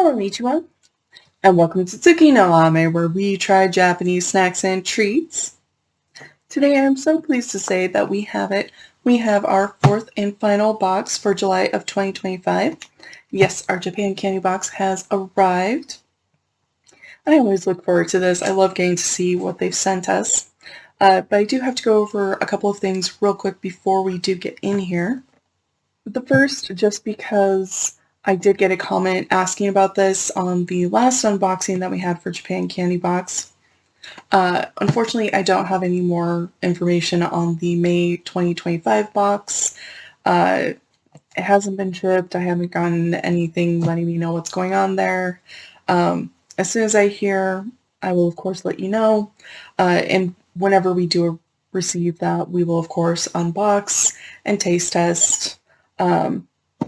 Konnichiwa, and welcome to Tsuki no Ame, where we try Japanese snacks and treats. Today I am so pleased to say that we have our fourth and final box for July of 2025. Yes, our Japan candy box has arrived. I always look forward to this. I love getting to see what they've sent us. But I do have to go over a couple of things real quick before we do get in here. The first, just because I did get a comment asking about this on the last unboxing that we had for Japan Candy Box. Unfortunately, I don't have any more information on the May 2025 box. It hasn't been shipped. I haven't gotten anything letting me know what's going on there. As soon as I hear, I will of course let you know. And whenever we do receive that, we will of course unbox and taste test.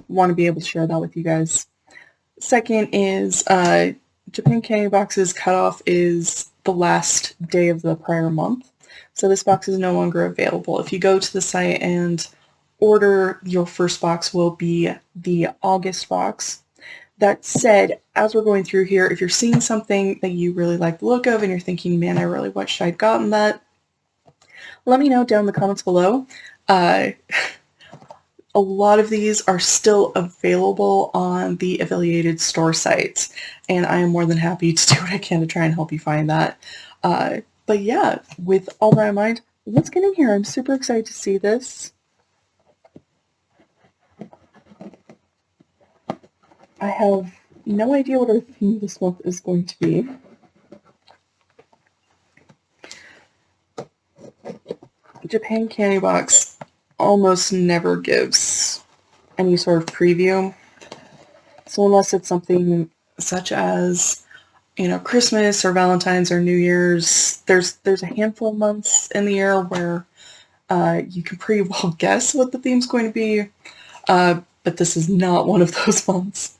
Want to be able to share that with you guys. Second is Japan Candy Box's cutoff is the last day of the prior month. So this box is no longer available. If you go to the site and order, your first box will be the August box. That said, as we're going through here, if you're seeing something that you really like the look of and you're thinking, man, I really wish I'd gotten that, let me know down in the comments below. A lot of these are still available on the affiliated store sites, and I am more than happy to do what I can to try and help you find that. But yeah, with all that in mind, let's get in here. I'm super excited to see this. I have no idea what our theme this month is going to be. Japan Candy Box almost never gives any sort of preview. So unless it's something such as, Christmas or Valentine's or New Year's, there's a handful of months in the year where you can pretty well guess what the theme's going to be. But this is not one of those months.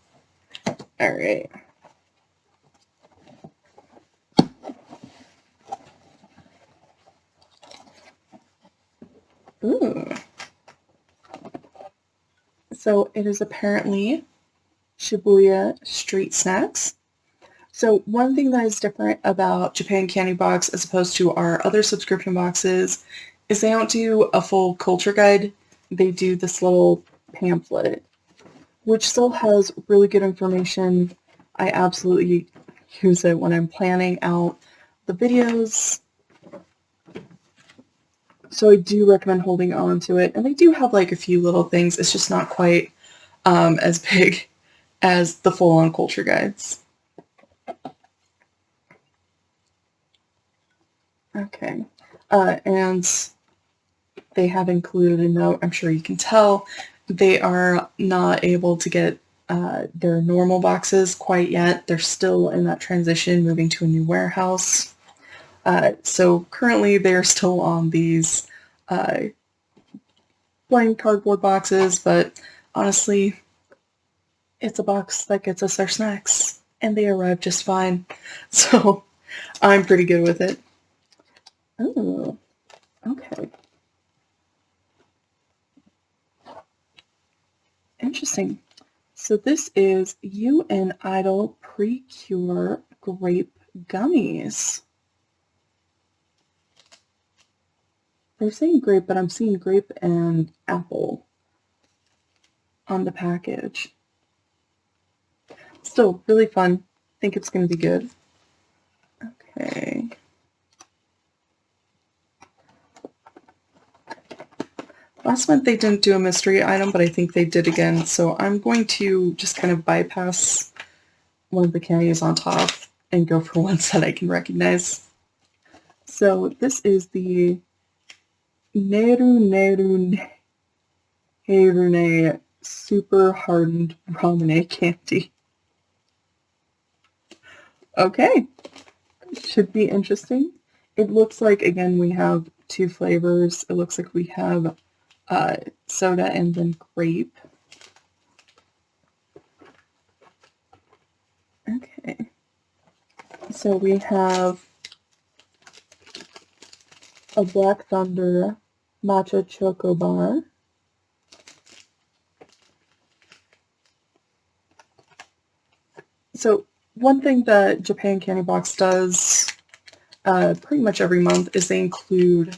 All right. Ooh. So it is apparently Shibuya street snacks. So one thing that is different about Japan Candy Box as opposed to our other subscription boxes is they don't do a full culture guide. They do this little pamphlet, which still has really good information. I absolutely use it when I'm planning out the videos. So I do recommend holding on to it. And they do have like a few little things. It's just not quite as big as the full-on culture guides. Okay. And they have included a note. I'm sure you can tell they are not able to get their normal boxes quite yet. They're still in that transition, moving to a new warehouse. So currently they're still on these plain cardboard boxes, but honestly, it's a box that gets us our snacks, and they arrive just fine. So I'm pretty good with it. Oh, okay. Interesting. So this is You and Idol Precure Grape Gummies. They're saying grape, but I'm seeing grape and apple on the package. Still really fun. Think it's going to be good. Okay. Last month they didn't do a mystery item, but I think they did again. So I'm going to just kind of bypass one of the candies on top and go for ones that I can recognize. So this is the Neru Neirune Super Hardened Ramune Candy. Okay, should be interesting. It looks like, again, we have two flavors. It looks like we have soda and then grape. Okay, so we have a Black Thunder Matcha Choco Bar. So one thing that Japan Candy Box does pretty much every month is they include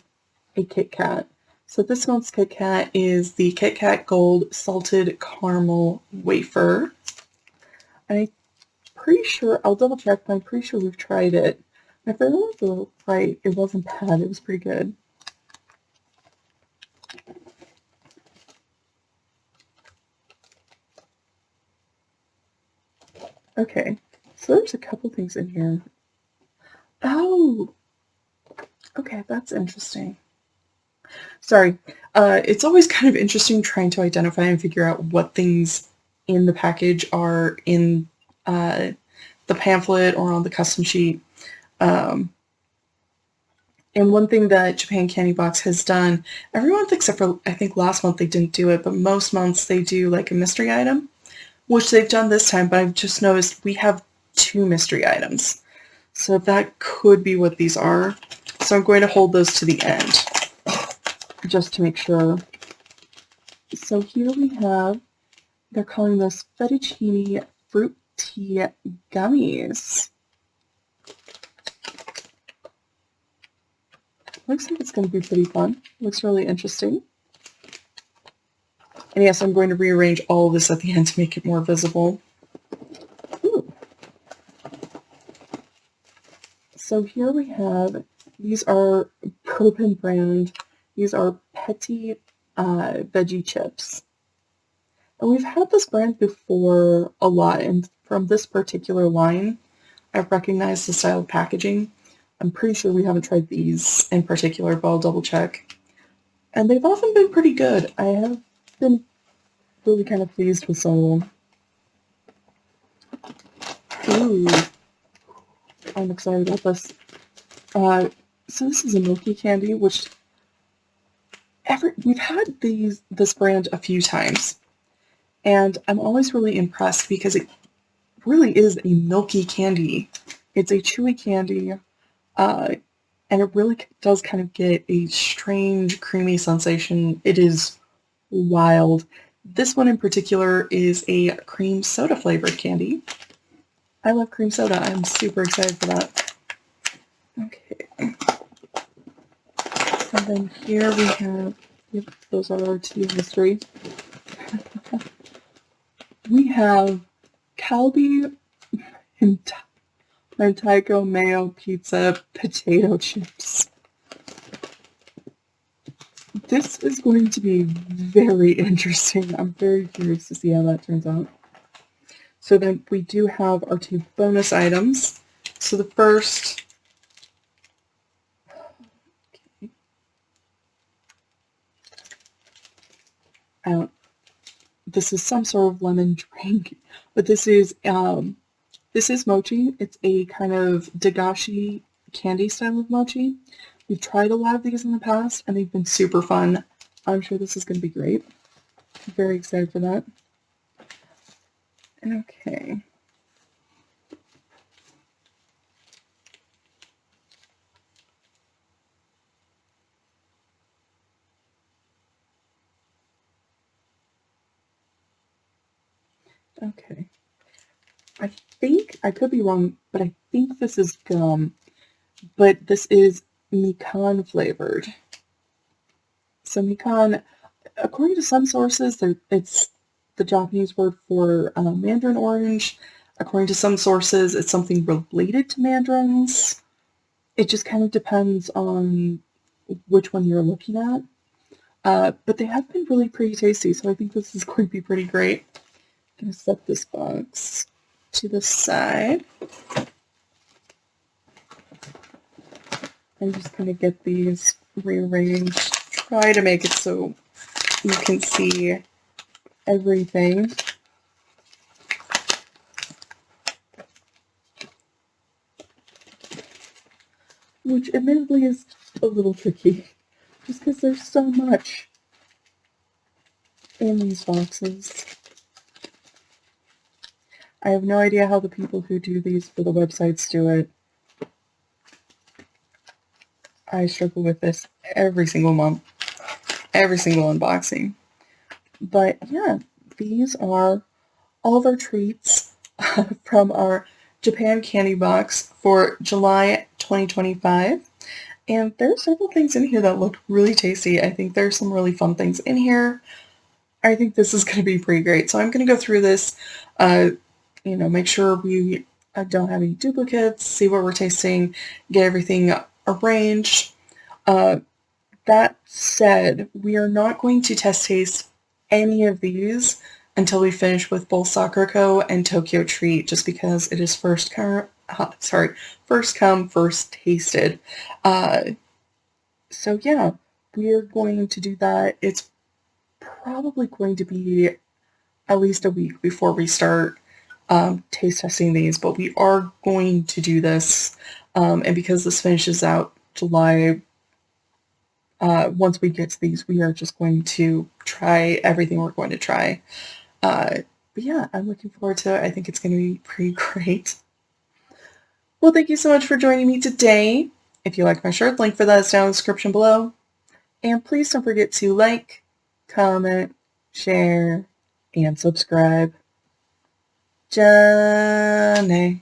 a Kit Kat. So this month's Kit Kat is the Kit Kat Gold Salted Caramel Wafer. And I'm pretty sure, I'll double check, but I'm pretty sure we've tried it. And if I remember right, it wasn't bad. It was pretty good. Okay, so there's a couple things in here. Oh, okay, that's interesting. Sorry. It's always kind of interesting trying to identify and figure out what things in the package are in the pamphlet or on the custom sheet. And one thing that Japan Candy Box has done, every month except for, I think last month they didn't do it, but most months they do like a mystery item, which they've done this time, but I've just noticed we have 2 mystery items. So that could be what these are. So I'm going to hold those to the end, just to make sure. So here we have, they're calling this fettuccine fruit tea gummies. Looks like it's going to be pretty fun. Looks really interesting. And yes, I'm going to rearrange all of this at the end to make it more visible. Ooh. So here we have, these are Bourbon brand. These are Petit veggie chips. And we've had this brand before a lot, and from this particular line, I've recognized the style of packaging. I'm pretty sure we haven't tried these in particular, but I'll double check. And they've often been pretty good. I have been really kind of pleased with some of them. Ooh, I'm excited about this. So this is a milky candy, which we've had this brand a few times, and I'm always really impressed because it really is a milky candy. It's a chewy candy, and it really does kind of get a strange creamy sensation. It is wild. This one in particular is a cream soda flavored candy. I love cream soda. I'm super excited for that. Okay. And then here we have, yep, those are our 2 mystery. We have Calbee Mentaiko Mayo Pizza Potato Chips. This is going to be very interesting. I'm very curious to see how that turns out. So then we do have our 2 bonus items. So the first, this is some sort of lemon drink, but this is mochi. It's a kind of dagashi candy style of mochi. We've tried a lot of these in the past, and they've been super fun. I'm sure this is going to be great. I'm very excited for that. Okay. Okay. I think, I could be wrong, but I think this is gum, but this is mikan flavored. So mikan, according to some sources, it's the Japanese word for mandarin orange. According to some sources, it's something related to mandarins. It just kind of depends on which one you're looking at. But they have been really pretty tasty, so I think this is going to be pretty great. I'm going to set this box to the side. I'm just going to get these rearranged. Try to make it so you can see everything. Which admittedly is a little tricky, just because there's so much in these boxes. I have no idea how the people who do these for the websites do it. I struggle with this every single month, every single unboxing. But yeah, these are all of our treats. from our Japan candy box for July 2025. And there are several things in here that look really tasty. I think there's some really fun things in here. I think this is going to be pretty great. So I'm going to go through this, make sure we don't have any duplicates, see what we're tasting, get everything arranged. That said, we are not going to test taste any of these until we finish with both Sakura and Tokyo Treat, just because it is first come, first tasted. So yeah, we are going to do that. It's probably going to be at least a week before we start taste testing these, but we are going to do this, and because this finishes out July, once we get to these, we are just going to try everything we're going to try. But yeah, I'm looking forward to it. I think it's going to be pretty great. Well, thank you so much for joining me today. If you like my shirt, link for that is down in the description below. And please don't forget to like, comment, share, and subscribe. Jane.